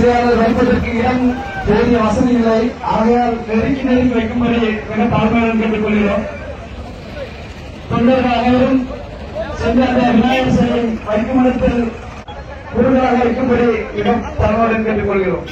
செய்தியாளர் வைப்பதற்கு இடம் போதிய வசதி இல்லை. ஆகையால் நெருங்கி வைக்கும்படி மிக தாழ்மையுடன் கேட்டுக் கொள்கிறோம். தொண்டர்கள் அனைவரும் சென்ற அந்த விநாயகர் சிலை வைக்கும் இடத்தில் கூடுதலாக வைக்கும்படி இடம் தாழ்மையுடன் கேட்டுக் கொள்கிறோம்.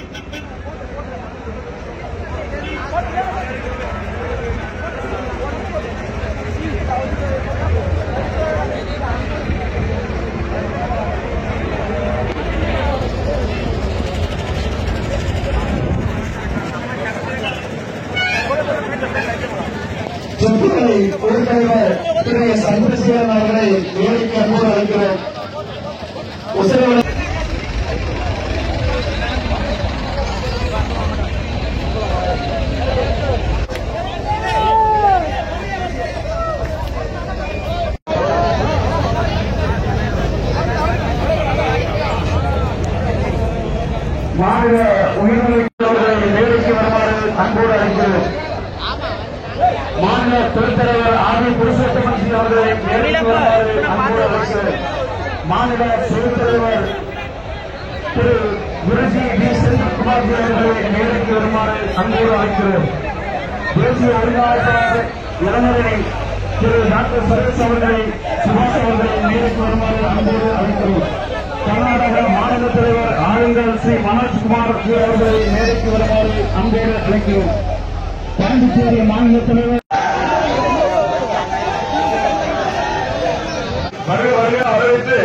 பொதுத்தலைவர் திரு சந்திரசேகரன் அவர்களை வேலைக்கு அன்போடு அழைக்கிறோம். மாநில உயர்நிலைத்துறை வேலைக்கு வருமாறு அன்போடு அழைக்கிறோம். மாநில துணைத்தலைவர் ஆதி புருஷோத்தமன் அவர்களை வேலைக்கு வருமாறு அன்போடு அழைக்கிறோம். மாநில துணைத்தலைவர் திரு குருஜி வி செந்தில்குமார் அவர்களை வேலைக்கு வருமாறு அன்போடு அழைக்கிறோம். தேசிய ஒருங்கிணைப்பாளர் இளநரை திரு டாக்டர் சரத் அவர்களை சுபாஷ் அவர்களை வேலைக்கு வருமாறு அன்போடு அழைக்கிறோம். கர்நாடக மாநில தலைவர் ஆளுநர் ஸ்ரீ மனோஜ்குமார் அவர்களை வேலைக்கு வருமாறு அன்போடு அழைக்கிறோம். பாண்டிச்சேரி மாநில தலைவர் வரவேற்று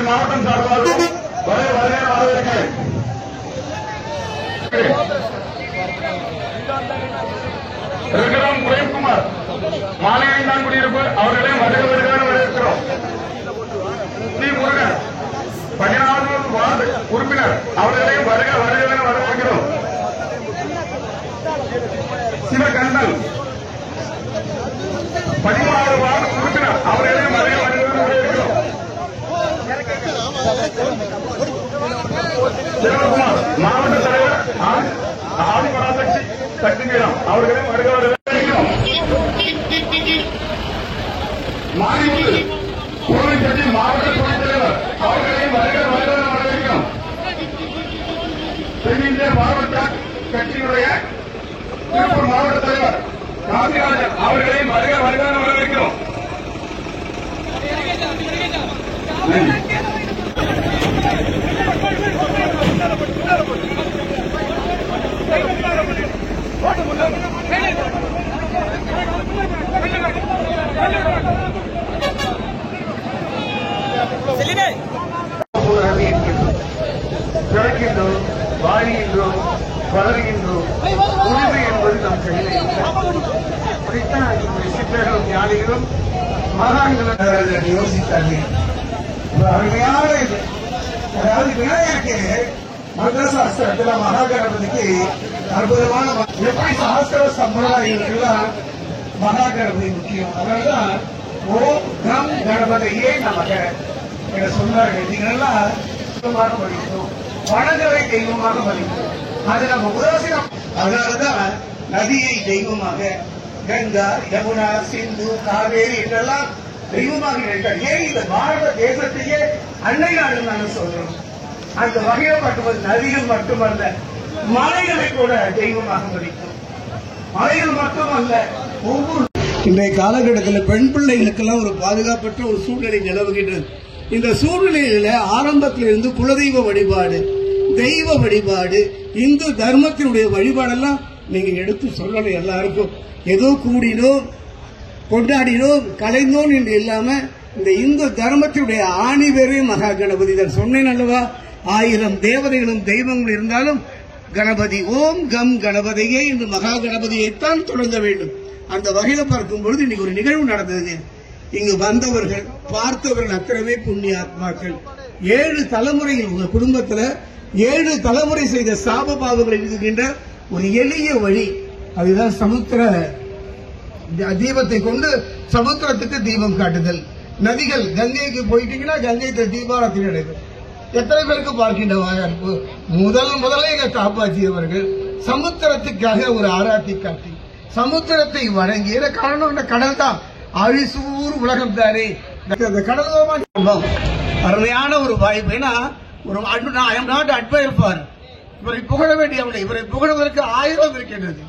மாவட்டம் சார்பாக வரவேற்கிறேன். பிரேம்குமார் மாலையைந்தான் குடியிருப்பு அவர்களே வருக வருகிறார் வரவேற்கிறோம். டி முருகன் 14வது வார்டு உறுப்பினர் அவர்களையும் வருக வருக வரவேற்கிறோம். சிவகண்ணன் 16வது வார்டு உறுப்பினர் அவர்களையும் வருக வருக வரவேற்கிறோம். சிவகுமார் மாவட்ட தலைவர் ஆதிபராசக்தி சக்திபீடம் அவர்களையும் வருக வரவேற்கிறோம். மாநில கோவில்பட்டி மாவட்ட துணைத் தலைவர் அவர்களையும் வருக வருக வரவேற்கிறோம். தென்னிந்திய மாவட்ட கட்சியினுடைய திருப்பூர் மாவட்ட தலைவர் காந்திராஜன் அவர்களையும் வருக வருக வரவேற்கிறோம். பிறக்கின்றோம், வாழ்கின்றோம், வளர்கின்றோம். உரிமை என்பது நம் கையில் அப்படித்தான் சித்தர்களும் ஞானிகளும் மகான்களும் யோசித்தார்கள். அருமையான இது. அதாவது விநாயகருக்கு மந்திர சாஸ்திரத்துல மகாகணபதிக்கு அற்புதமான எப்படி சாஸ்திர சம்பிரதாயங்களுக்கெல்லாம் மகாகணபதி முக்கியம். அதனால்தான் ஓம் கம் கணபதியே நமக என சொன்னார்கள். நீங்களெல்லாம் மதிக்கிறோம், வணங்கவை தெய்வமாக மதிக்கிறோம். அது நம்ம உதாசீனம். அதனாலதான் நதியை தெய்வமாக கங்கா, யமுனா, சிந்து, காவேரி என்றெல்லாம் தெய்வமாக நினைத்தார். ஏன் இந்த பாரத தேசத்தையே அன்னை நாடு நாங்கள் சொல்றோம். அந்த வகையில் மட்டுமல்ல, நதிகள் மட்டுமல்ல, மலைகளை கூட தெய்வமாக மதிக்கும். மலைகள் மட்டுமல்ல, ஒவ்வொரு இன்றைய காலகட்டத்தில் பெண் பிள்ளைகளுக்கெல்லாம் ஒரு பாதுகாப்பற்ற ஒரு சூழ்நிலை நிலவுகின்றது. இந்த சூழ்நிலையில ஆரம்பத்திலிருந்து குலதெய்வ வழிபாடு, தெய்வ வழிபாடு, இந்து தர்மத்தினுடைய வழிபாடெல்லாம் நீங்க எடுத்து சொல்லணும். எல்லாருக்கும் ஏதோ கூடினோம், கொண்டாடினோம், கலைந்தோம் என்று இல்லாம இந்த இந்து தர்மத்தினுடைய ஆணிவேரே மகா கணபதி தான். சொன்னேன் அல்லவா, 1000 தேவதைகளும் தெய்வங்களும் இருந்தாலும் கணபதி ஓம் கம் கணபதியே என்று மகா கணபதியைத்தான் தொடங்க வேண்டும். அந்த வகையில பார்க்கும் பொழுது இன்னைக்கு ஒரு நிகழ்வு நடந்தது. இங்கு வந்தவர்கள் பார்த்தவர்கள் அத்தனை புண்ணிய ஆத்மாக்கள். 7 தலைமுறையில் உங்க குடும்பத்தில் 7 தலைமுறை செய்த சாப பாவங்களை நீக்குகின்ற ஒரு எளிய வழி. அதுதான் சமுத்திர தீபத்தை கொண்டு சமுத்திரத்துக்கு தீபம் காட்டுதல். நதிகள் கங்கைக்கு போயிட்டீங்கன்னா கங்கைக்கு தீபாரத்தி நடைபெறும். எத்தனை பேருக்கு பார்க்கின்ற வாய்ப்பு. முதலே காப்பாற்றியவர்கள் சமுத்திரத்துக்காக ஒரு ஆராத்தி காட்டி சமுத்திரத்தை வணங்கிய காரணம் கடல் தான். அழிசூர் உலகம் தானே, அந்த கடலோரமா அருமையான ஒரு வாய்ப்பு. ஏன்னா ஐ எம் நாட் அட்வைர் ஃபார் இவரை புகழ வேண்டியவனை, இவரை புகழ்வதற்கு 1000 இருக்கின்றது.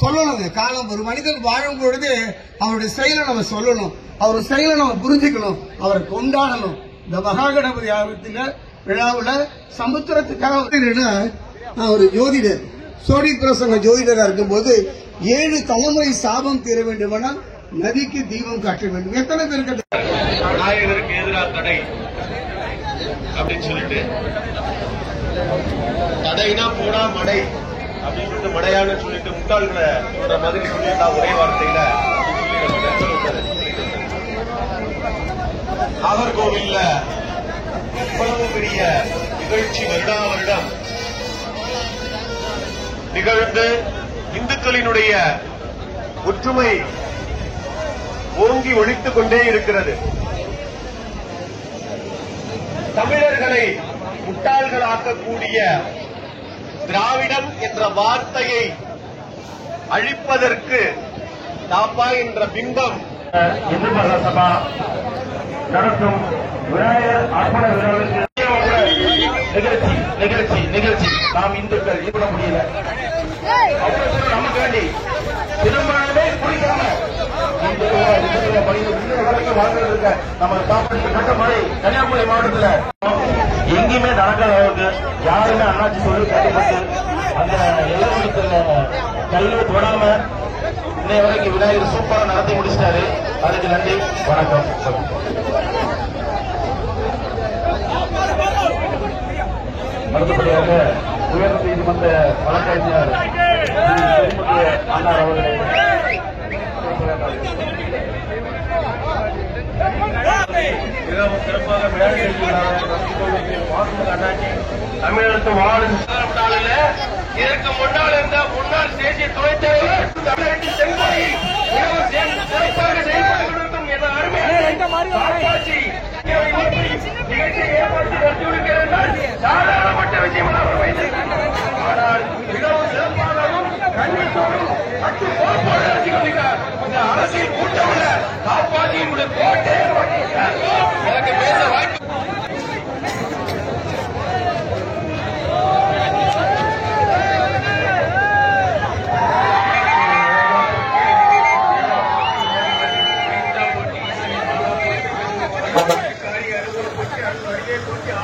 சொல்லணும் காலம். ஒரு மனிதன் வாழும் பொழுது அவருடைய செயலை நம்ம சொல்லணும், அவர் செயலை நம்ம புரிஞ்சுக்கணும், அவரை கொண்டாடணும். இந்த மகாகணபதி ஆபத்தில விழாவில் சமுத்திரத்துக்காக ஒரு ஜோதிடர், சோடி பிரசங்க ஜோதிடரா இருக்கும்போது 7 தலைமுறை சாபம் தீர வேண்டுமானால் நதிக்கு தீபம் காட்ட வேண்டும். எத்தனை பேருக்கு நாயகருக்கு எதிராக தடை அப்படின்னு சொல்லிட்டு, தடைனா போனா மடை அப்படின்னு மடையான சொல்லிட்டு முட்டாள்களை சொல்ற மாதிரி சொல்லிட்டா ஒரே வார்த்தையில நாகர்கோவில்ல இவ்வளவு பெரிய நிகழ்ச்சி வருடா வருடம் நிகழ்ந்து இந்துக்களினுடைய ஒற்றுமை ஓங்கி ஒழித்துக் கொண்டே இருக்கிறது. தமிழர்களை முட்டாள்களாக்கக்கூடிய திராவிடம் என்ற வார்த்தையை அழிப்பதற்கு தாப்பா என்ற பிம்பம் இந்து மகா சபா நடத்தும் விநாயகர் அர்ப்பண நிகழ்ச்சி நாம் இந்துக்கள் ஈடுபட முடியல. நமக்கு வேண்டி திருமணமே குடிக்காம வாழ்ந்துருக்க நம்ம சாப்பிட்டு கட்ட மழை கன்னியாகுமரி மாவட்டத்தில் எங்கேயுமே நடக்காத அளவுக்கு யாருமே அண்ணாச்சி சொல்லி கேட்கப்பட்டு அந்த எல்லோருத்துல கல்லு தொடாம இன்னைய வரைக்கும் விநாயகர் சூப்பரா நடத்தி முடிச்சிட்டாரு. அதுக்கு நன்றி, வணக்கம். அடுத்தபடியாக உயர் நீதிமன்ற வழக்கறிஞர் அண்ணார் அவர்களை மிகவும் சிறப்பாக தமிழகத்து வாழும் இதற்கு முன்னால் இருந்த முன்னாள் தேசிய துணைத் தலைவர் தமிழகத்தின் செங்கோடி சிறப்பாக செயல்படுத்தும் என்ற அருமையான நிகழ்ச்சியை ஏற்படுத்தி நடத்தியிருக்கிறார்கள். சாதாரணப்பட்ட விஷயம் ஆனால் மிகவும் சிறப்பாகவும் கண்டிப்போடும் இந்த அரசியல் கூட்டம் காப்பாற்றியுடைய கோட்டை எனக்கு பேச வாய்ப்பு.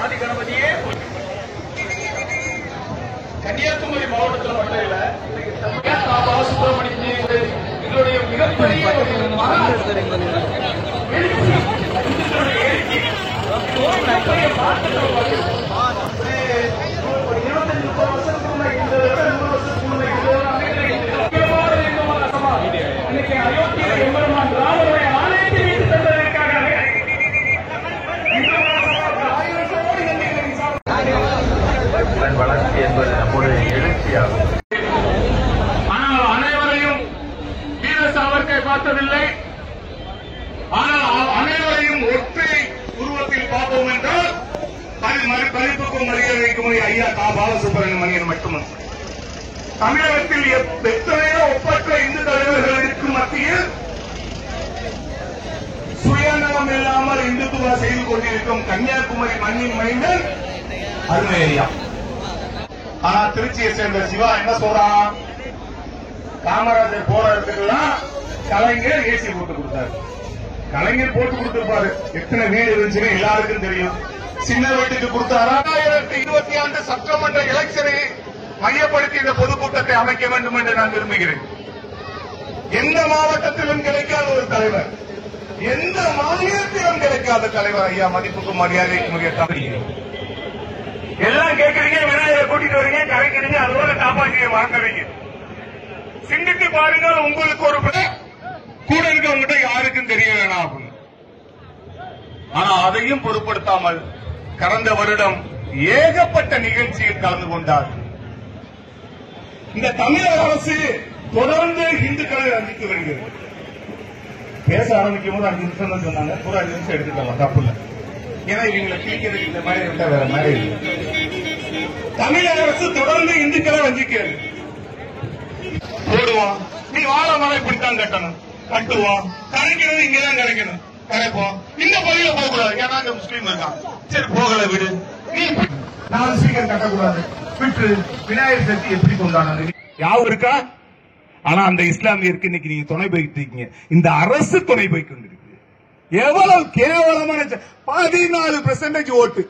ஆதி கணபதியே கன்னியாகுமரி மாவட்டத்தில் மட்டும் இல்ல, சுப்பிரமணியம் எங்களுடைய மிகப்பெரிய அயோத்தியில் எம்பெருமான் ராமருடைய ஆலயத்தை வைத்து தந்ததற்காக வளர்ச்சி என்பது நம்முடைய எழுச்சியாகும். ஆனால் அனைவரையும் வீர சாவர்கர் பார்த்ததில்லை. ஆனால் அனைவரையும் ஒற்றை உருவத்தில் பார்ப்போம் என்றால் அது மறுபளிப்புக்கும் மரியாதைக்கும் ஐயா கா பாலசுப்ரமணியன் மட்டுமல்ல. தமிழகத்தில் எத்தனையோ ஒப்பற்ற இந்து தலைவர்களுக்கு மத்தியில் சுயநலம் இல்லாமல் இந்துத்துவா செய்து கொண்டிருக்கும் கன்னியாகுமரி மண்ணின் மைந்தன் அருமை ஐயா. ஆனா திருச்சியை சேர்ந்த சிவா என்ன சொல்றான், காமராஜர் போற இடத்துக்கெல்லாம் கலைஞர் ஏசி போட்டு கொடுத்தாரு. கலைஞர் போட்டு கொடுத்திருப்பாரு. எத்தனை வீடு இருந்துச்சுன்னு எல்லாருக்கும் தெரியும். சின்ன வீட்டுக்கு கொடுத்தாரா? 2020 சட்டமன்ற எலெக்ஷனை மையப்படுத்தி இந்த பொதுக்கூட்டத்தை அமைக்க வேண்டும் என்று நான் விரும்புகிறேன். எந்த மாவட்டத்திலும் கிடைக்காத ஒரு தலைவர், எந்த மாநிலத்திலும் கிடைக்காத தலைவர் ஐயா. மதிப்புக்கும் மரியாதைக்கும் எல்லாம் கேட்கறீங்க, விநாயகரை கூட்டிட்டு வரீங்க, கரைக்கிறீங்க, அதோட காப்பாற்றிய வாங்குறீங்க. சிந்தித்து பாருங்கள், உங்களுக்கு ஒரு கூட இருக்கவங்கிட்ட யாருக்கும் தெரிய வேணாம் அப்படின்னு. ஆனா அதையும் பொருட்படுத்தாமல் கடந்த வருடம் ஏகப்பட்ட நிகழ்ச்சியில் கலந்து கொண்டார். இந்த தமிழக அரசு தொடர்ந்து இந்துக்களை ரசித்து வருகிறது. பேச ஆரம்பிக்கும் போது 5 நிமிஷம் தான் சொன்னாங்க. ஒரு 5 நிமிஷம் எடுத்துக்கலாம், தப்பு இல்லை. ஏன்னா இவங்களை பிரிக்கிறது இந்த மாதிரி விட்டா வேற மாதிரி இல்லை. தமிழக அரசு தொடர்ந்து இந்துக்களை வஞ்சிக்கிறது. போடுவான், நீ வாழ மலை இப்படித்தான் கட்டணும், கட்டுவான், கரைக்கிறது இங்கதான் கரைக்கணும். கரைப்போம். இந்த பகுதியில போக கூடாது, ஏன்னா இந்த முஸ்லீம் இருக்கான். சரி போகல விடு. நீ 4 ஸ்பீக்கர் கட்டக்கூடாது விட்டு விநாயகர் சதுர்த்தி எப்படி கொண்டாடுறது யாவும் இருக்கா? ஆனா அந்த இஸ்லாமியருக்கு இன்னைக்கு நீங்க துணை போயிட்டு இருக்கீங்க. இந்த அரசு துணை போய் கொண்டிருக்கு. எவ்வளவு கேவலமான 14% ஓட்டு.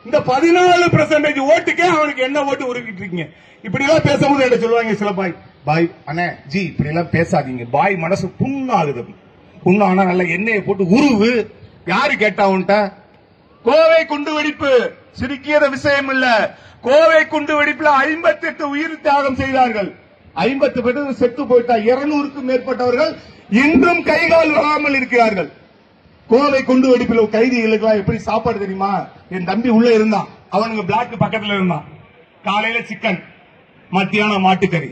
இந்த 14% ஓட்டுக்கே அவனுக்கு என்ன ஓட்டு உருவிட்டு இருக்கீங்க? இப்படி எல்லாம் பேசும்போது என்ன சொல்லுவாங்க சில பாய் அண்ணே ஜி இப்படி எல்லாம் பேசாதீங்க, பாய் மனசு புண்ணாகுது. புண்ணானா நல்ல எண்ணெயை போட்டு உருவு. யாரு கேட்டா உன்ட்ட? கோவை குண்டு வெடிப்பு சிரிக்கிற விஷயம் இல்ல. கோவை குண்டு வெடிப்புல 58 உயிர் தியாகம் செய்தார்கள். 50 பேர் செத்து போயிட்டா. 200க்கும் மேற்பட்டவர்கள் இன்றும் கைகால் வராமல் இருக்கிறார்கள். கோவை குண்டு வெடிப்பில் கைதிகளுக்கு எப்படி சாப்பாடு தெரியுமா? என் தம்பி உள்ள இருந்தான், அவனுங்க பிளாக் பக்கத்துல இருந்தான். காலையில சிக்கன், மத்தியானம் மாட்டுக்கறி,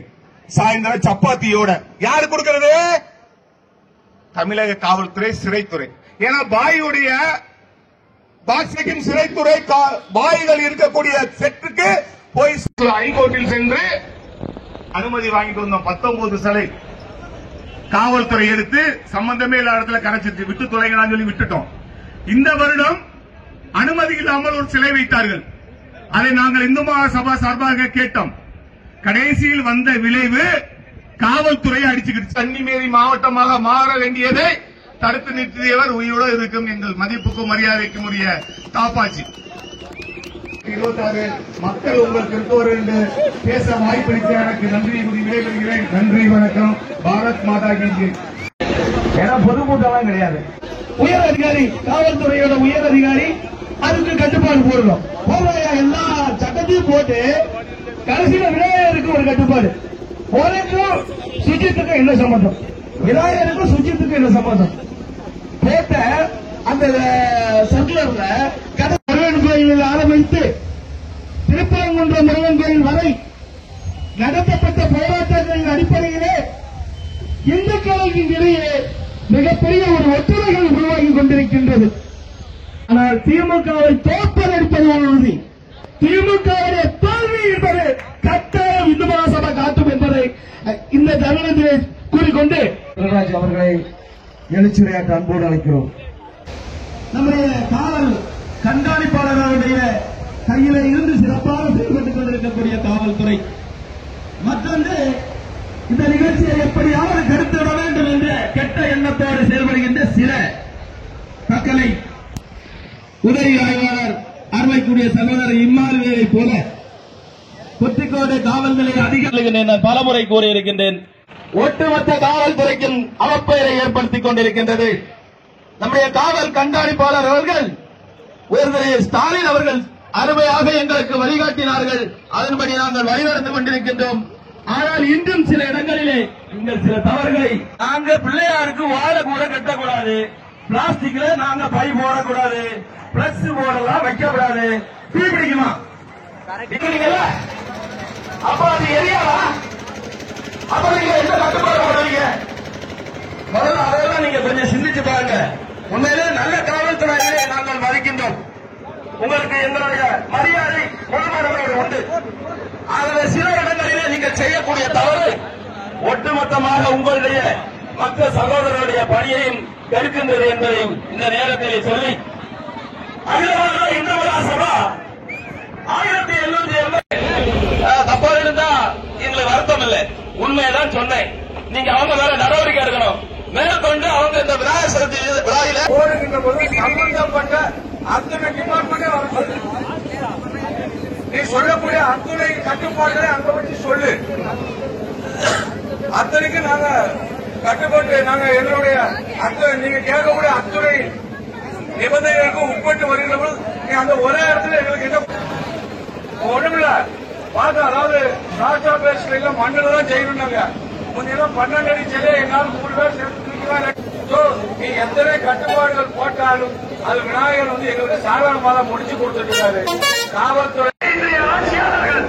சாயந்தரம் சப்பாத்தியோட. யாரு கொடுக்கிறது? தமிழக காவல்துறை, சிறைத்துறை. ஏன்னா பாயுடைய பாக்ஸிக்கும் சிறைத்துறை பாய்கள் இருக்கக்கூடிய செட்டுக்கு போய் ஹைகோர்ட்டில் சென்று அனுமதி வாங்கிட்டு வந்தோம். 19 சிலை காவல்துறை எடுத்து சம்பந்தமே இல்லாத இடத்துல கரைச்சிட்டு விட்டு தொலைங்கன்னு சொல்லி விட்டுட்டோம். இந்த வருடம் அனுமதி இல்லாமல் ஒரு சிலை வைத்தார்கள். அதை நாங்கள் இந்து மகாசபா சார்பாக கேட்டோம். கடைசியில் வந்த விளைவு காவல்துறை அடிச்சுக்கிட்டு கன்னிமேரி மாவட்டமாக மாற வேண்டியதை தடுத்து நிறுத்தியவர் உயிரோடு இருக்கும் எங்கள் மதிப்புக்கும் மரியாதைக்கும் உரிய தாப்பாச்சி. 26 மக்கள் உங்களுக்கு இருப்பவர் என்று பேச வாய்ப்பளித்த எனக்கு நன்றி கூறி விடைபெறுகிறேன். நன்றி, வணக்கம். பாரத் மாதா கி ஜெய். ஏன்னா பொதுக்கூட்டம்லாம் கிடையாது. உயர் அதிகாரி, காவல்துறையோட உயர் அதிகாரி அதுக்கு கட்டுப்பாடு போடணும். போராயா எல்லா சட்டத்தையும் போட்டு கடைசியில விநாயகருக்கு ஒரு கட்டுப்பாடு. போரைக்கும் சுஜித்துக்கும் என்ன சம்பந்தம்? விநாயகருக்கும் சுஜித்துக்கும் என்ன சம்பந்தம்? கேட்ட அந்த சர்க்குலர்ல முருகன் கோயிலில் ஆரம்பித்து திருப்பரங்குன்றம் முருகன் கோயில் வரை நடத்தப்பட்ட போராட்டங்களின் அடிப்படையிலே இந்துக்களுக்கு இடையே மிகப்பெரிய ஒரு ஒற்றுமைகள் உருவாகி கொண்டிருக்கின்றது. ஆனால் திமுகவை தோற்பதெடுப்பது உறுதி. திமுகவுடைய தோல்வி என்பது கட்டாயம் இந்து மகாசபா காட்டும் என்பதை இந்த தருணத்திலே கூறிக்கொண்டு நடராஜ் அவர்களை எழுச்சியுரையாற்ற அன்போடு அழைக்கிறோம். நம்முடைய காவல் கண்காணிப்பாளர்களுடைய கையில இருந்து சிறப்பாக செயல்பட்டுக் கொண்டிருக்கக்கூடிய காவல்துறை மற்றொன்று இந்த நிகழ்ச்சியை எப்படியாவது கருத்துவிட வேண்டும் என்ற கெட்ட எண்ணத்தோடு செயல்படுகின்ற சில மக்களை உதவி ஆய்வாளர் அருமைக்குரிய சகோதரர் இம்மானுவேலை போல கொத்திக்கோடு காவல் நிலைய அதிகாரிகள் நான் பலமுறை கூறியிருக்கின்றேன். ஒட்டுமொத்த காவல்துறைக்கும் அவப்பெயரை ஏற்படுத்திக் கொண்டிருக்கின்றது. நம்முடைய காவல் கண்காணிப்பாளர் அவர்கள் உயர்திரு ஸ்டாலின் அவர்கள் அருமையாக எங்களுக்கு வழிகாட்டினார்கள். அதன்படி நாங்கள் வழிநடந்து கொண்டிருக்கின்றோம். ஆனால் இன்றும் சில இடங்களிலே நீங்கள் சில தவறுகளை நாங்க பிள்ளையாருக்கு வாழை கூட கட்டக்கூடாது, பிளாஸ்டிக்ல நாங்க பை போடக்கூடாது, பிளஸ் போர்டெல்லாம் வைக்கக்கூடாது. தீ பிடிக்குமா? அப்ப அது எரியாதா? அப்ப நீங்க என்ன கட்டுப்பாடு போடுவீங்க? முதல்ல அதெல்லாம் நீங்க கொஞ்சம் சிந்திச்சு பாருங்க. உண்மையிலே நல்ல காவல்துறையிலே நாங்கள் மதிக்கின்றோம். உங்களுக்கு எங்களுடைய மரியாதை முழுமையோடு உண்டு. ஆகவே சில இடங்களிலே நீங்கள் செய்யக்கூடிய தவறு ஒட்டுமொத்தமாக உங்களுடைய மற்ற சகோதரருடைய பணியையும் கெடுக்கின்றது என்பதை இந்த நேரத்தில் சொல்லி அகில இந்து மகாசபா 1780 தப்பா இருந்தா எங்களுக்கு வருத்தம் இல்லை, உண்மையதான் சொன்னேன். நீங்க அவங்க வேற நடவடிக்கை எடுக்கணும். மேற்கொண்டு அவங்க இந்த விநாயகர் சதுர்த்தி விழாவில போடுகின்ற போது சம்பந்தப்பட்ட அத்தனை டிபார்ட்மெண்டே வர நீ சொல்லக்கூடிய அத்துணை கட்டுப்பாடுகளை அங்க வச்சு சொல்லு. அத்தனைக்கு நாங்க கட்டுப்பாட்டு நாங்க எங்களுடைய நீங்க கேட்கக்கூடிய அத்துணை நிபந்தனைகளுக்கும் உட்பட்டு வருகிற போது அந்த ஒரே இடத்துல எங்களுக்கு என்ன ஒண்ணுமில்ல பார்த்து, அதாவது ராஜா பேசுல எல்லாம் மண்ணில் தான் செய்யணும்னாங்க. முன்னெல்லாம் 12 அடி சிலை என்னால் 3 பேர் சேர்த்து நீ எத்தனை கட்டுப்பாடுகள் போட்டாலும் அது விநாயகர் வந்து எங்களுக்கு சாதாரணமாக முடிச்சு கொடுத்துட்டு இருக்காரு. காவல்துறை ஆட்சியாளர்கள்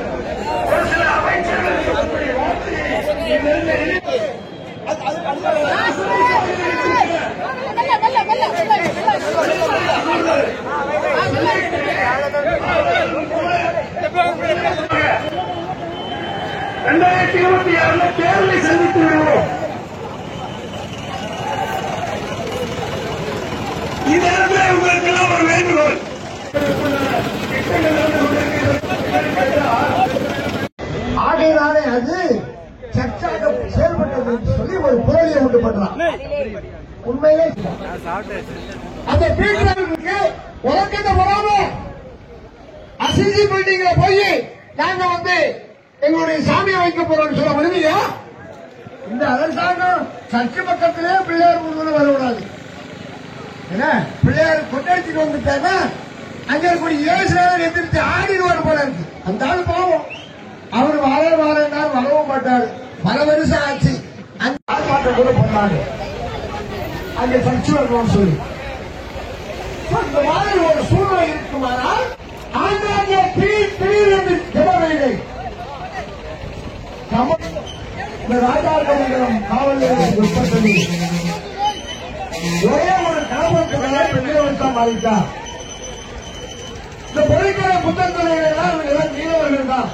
ஒரு சில அமைச்சர்கள் தேர்தலை சந்தித்து விடுவோம். இந்த இடத்துல உங்களுக்கு எல்லாம் ஒரு வேண்டுகோள். ஆகையினாலே அது சர்ச்சாக செயல்பட்டது என்று சொல்லி ஒரு புரளியை உண்டு பண்றான். உண்மையிலே அந்த பீட்டருக்கு உலகத்தை போடாம அசிசி பில்டிங்ல போய் நாங்க எங்களுடைய சாமியை வைக்க போறோம்னு சொல்ல முடியலையா? இந்த அரசாங்கம் சர்ச்சை பக்கத்திலே பிள்ளையார் முன்ன வரக்கூடாது. என்ன பிள்ளையார் கொண்டாடிட்டு வந்துட்டாங்க, அங்க இருக்கக்கூடிய இயேசுநாதர் எதிர்த்து ஆடிடுவார் போல இருக்கு. அந்த ஆள் பாவம், அவர் வரேன்னா வரவும் மாட்டாரு. பல வருஷம் ஆச்சு. அந்த ஆர்ப்பாட்டம் கூட பண்ணாங்க அங்க சர்ச்சு வரணும்னு சொல்லி. இந்த மாதிரி ஒரு சூழ்நிலை இருக்குமானால் ஆங்காங்கே திடீர் என்று திடவில்லை. இந்த ராஜாக்களிடம் காவல் நிலையத்தில் ஒரே ஒரு கலவரத்துக்காக பெரியவர்தான் மாறிட்டார். இந்த பொறிக்கிற புத்தகங்கள் எல்லாம் மீனவர்கள் தான்.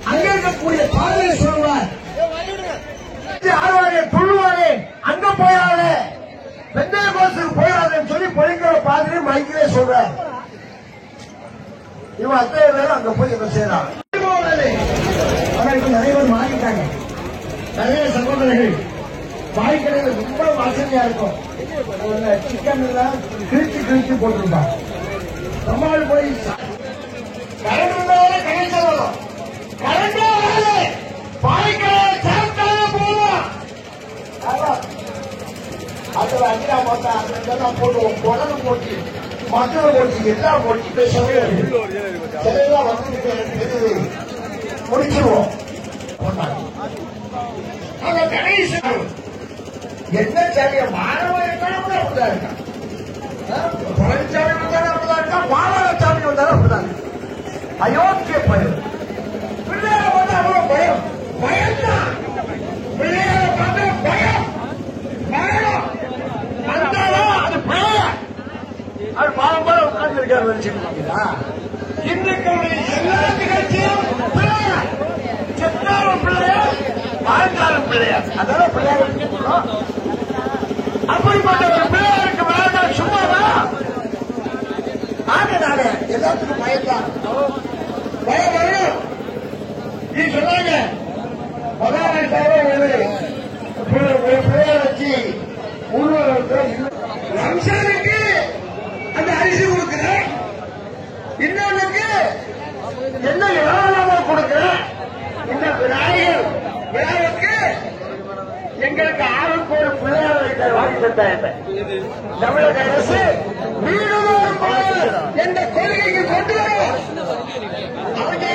அங்க இருக்கக்கூடிய பாதையை சொல்லுவார், ஆடுவாரே துள்ளுவாரே அங்க போயாரு வெண்ணெய் கோசுக்கு போயாதுன்னு சொல்லி பொறிக்கிற பாதிரி மைக்கிலே சொல்றார். இவன் அத்தனை பேரும் அங்க போய் இவன் செய்யறான். நிறைய பேர் மாறிட்டாங்க. நிறைய சகோதரர்கள் வாய்க்கடையில் ரொம்ப வசதியா இருக்கும். சிக்கன் எல்லாம் கிழிச்சு போட்டிருப்பாங்க. நம்மால் போய் கரண்ட் கடை சொல்லணும். கரண்ட் வாய்க்கடையை சேர்த்தாலே போதும். அதுல அஞ்சா போட்டா அதெல்லாம் போடுவோம். குடலு போட்டு மக்களை போட்டு எல்லாம் போட்டு பேசவே சிலையெல்லாம் வந்து முடிச்சிருவோம். அந்த கணேசன் என்ன சாமிய மாணவன் இருந்தாலும் அப்படிதான் இருக்கான். பழனிசாமி வந்தாலும் அப்படிதான் இருக்கான். மாணவசாமி வந்தாலும் அப்படிதான் இருக்கான். அயோக்கிய பயம். பிள்ளையார பார்த்தா அவ்வளவு பயம். பயம்தான் பிள்ளையார பார்த்தா பயம். மரணம் வந்தாலும் அது பயம். அது பாவம் போல உட்கார்ந்து இருக்காரு நினைச்சுட்டீங்களா? இன்றைக்கு எல்லா நிகழ்ச்சியும் பிள்ளையார், செத்தாலும் பிள்ளையார், வாழ்ந்தாலும் பிள்ளையார். அதெல்லாம் பிள்ளையார் சொல்றோம். அப்படிப்பட்ட ஒரு பிள்ளையாருக்கு வேண்டாம் சும்மாவா? ஆகனால எல்லாத்துக்கும் பயம்தான். பயம் வரும். நீ சொன்னாங்க பிள்ளையார் வச்சு ரம்சானுக்கு அந்த அரிசி கொடுக்கிற, இன்னொன்னுக்கு என்ன விழாவில் கொடுக்கிற, இந்த விநாயகர் விழாவுக்கு எங்களுக்கு ஆளுக்கு ஒரு பிள்ளையார் வாங்கி தந்தாங்க. தமிழக அரசு வீடுதோறும் கோயில் என்ற கொள்கைக்கு கொண்டு வரும். அவங்க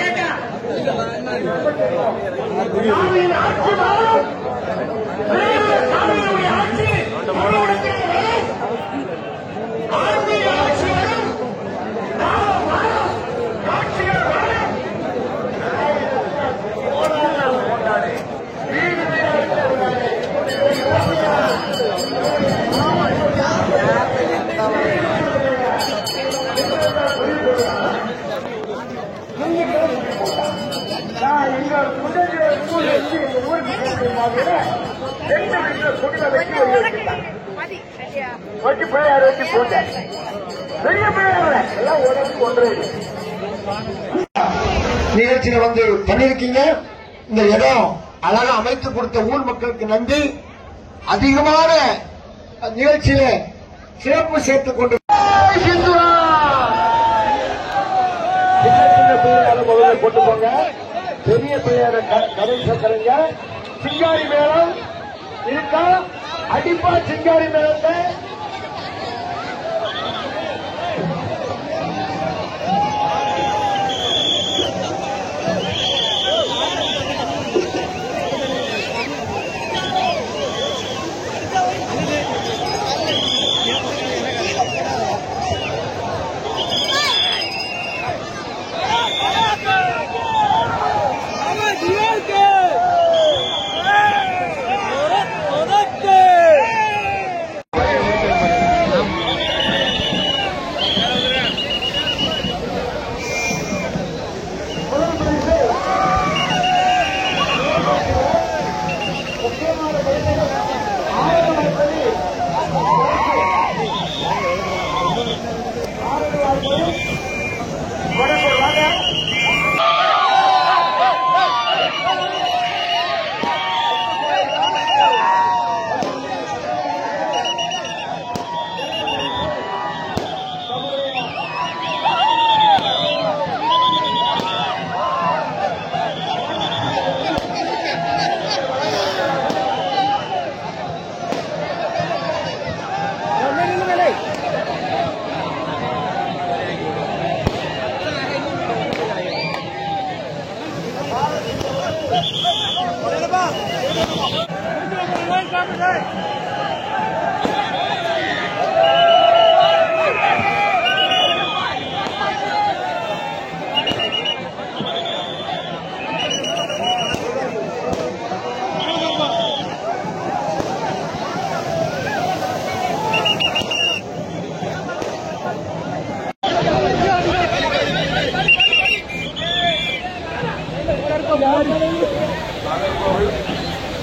ஆட்சி மாறும். சாமியுடைய ஆட்சி ஆன்மீக ஆட்சி வரும். ஆட்சிகள் வரும். வச்சு பிள்ளையார் வச்சு போட்டேன். பெரிய பிள்ளையார எல்லாம் உடம்பு ஒன்று நிகழ்ச்சியில வந்து பண்ணிருக்கீங்க. இந்த இடம் அழகா அமைத்து கொடுத்த ஊர் மக்களுக்கு நன்றி. அதிகமான நிகழ்ச்சியில சிறப்பு சேர்த்துக் கொண்டு சின்ன பிள்ளையார முதல்ல கொண்டு போங்க. பெரிய பிள்ளையார கடன் சக்கரைங்க. சிங்காரி மேளம் இருக்கா? அடிப்பா சிங்காரி மேளத்தை.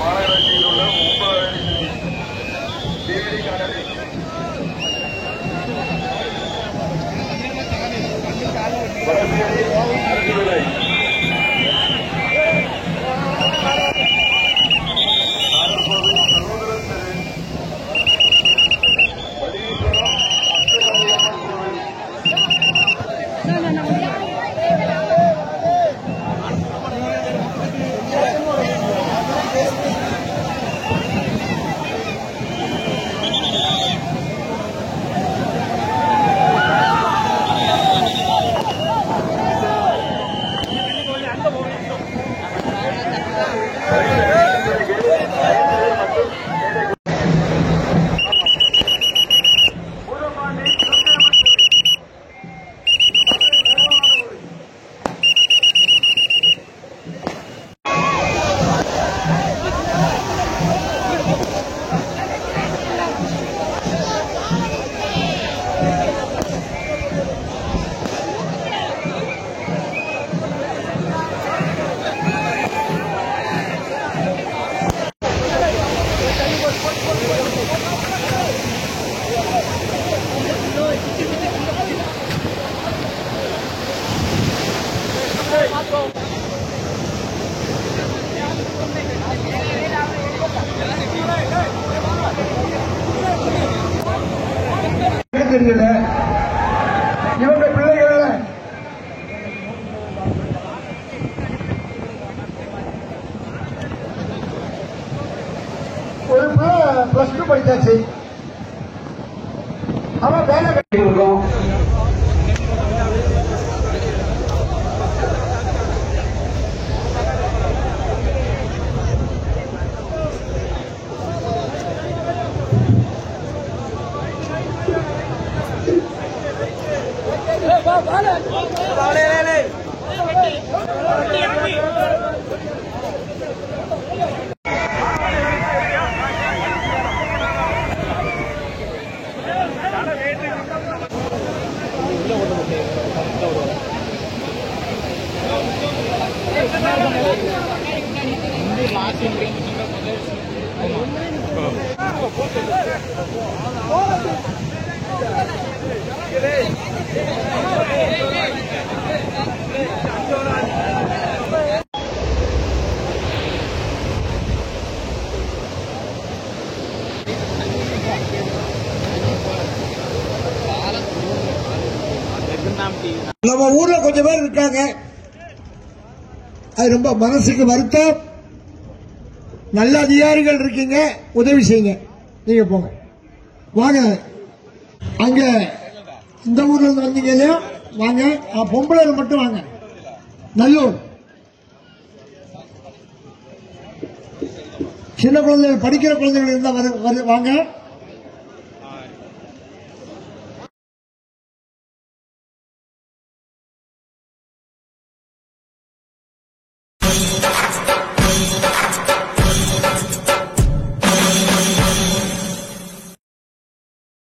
மாநகராட்சியில் உள்ள 9 தேடி கடலில் தெரியல இவங்க பிள்ளைகள ஒரு பிள்ளை +2 படிச்சாச்சு. அவன் வேலை கட்டிருக்கோம். நம்ம ஊர்ல கொஞ்சம் பேர் இருக்காங்க, அது ரொம்ப மனசுக்கு வருத்தம். நல்ல அதிகாரிகள் இருக்கீங்க, உதவி செய்யுங்க. நீங்க போங்க, வாங்க. அங்க இந்த ஊர்ல இருந்து வந்தீங்க இல்லையா, வாங்க. பொம்பளை மட்டும் வாங்க. நல்லூர் சின்ன குழந்தைகள், படிக்கிற குழந்தைகள் இருந்தா வாங்க.